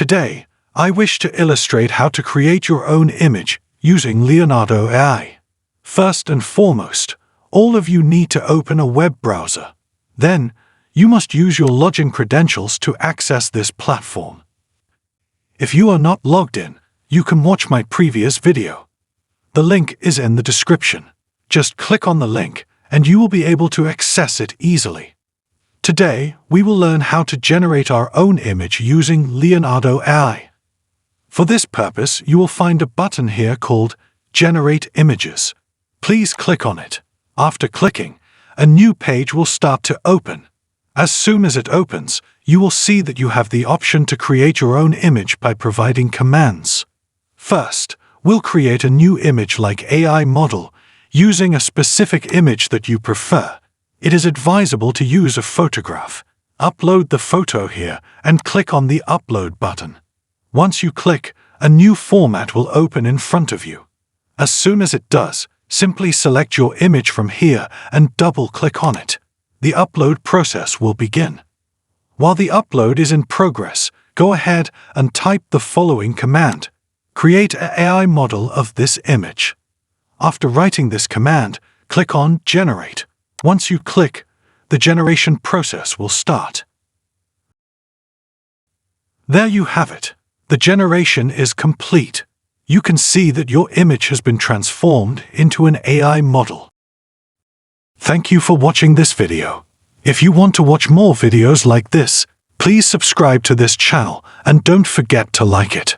Today, I wish to illustrate how to create your own image using Leonardo AI. First and foremost, all of you need to open a web browser. Then, you must use your login credentials to access this platform. If you are not logged in, you can watch my previous video. The link is in the description. Just click on the link, and you will be able to access it easily. Today, we will learn how to generate our own image using Leonardo AI. For this purpose, you will find a button here called Generate Images. Please click on it. After clicking, a new page will start to open. As soon as it opens, you will see that you have the option to create your own image by providing commands. First, we'll create a new image like AI model, using a specific image that you prefer. It is advisable to use a photograph. Upload the photo here and click on the Upload button. Once you click, a new format will open in front of you. As soon as it does, simply select your image from here and double-click on it. The upload process will begin. While the upload is in progress, go ahead and type the following command. Create an AI model of this image. After writing this command, click on Generate. Once you click, the generation process will start. There you have it. The generation is complete. You can see that your image has been transformed into an AI model. Thank you for watching this video. If you want to watch more videos like this, please subscribe to this channel and don't forget to like it.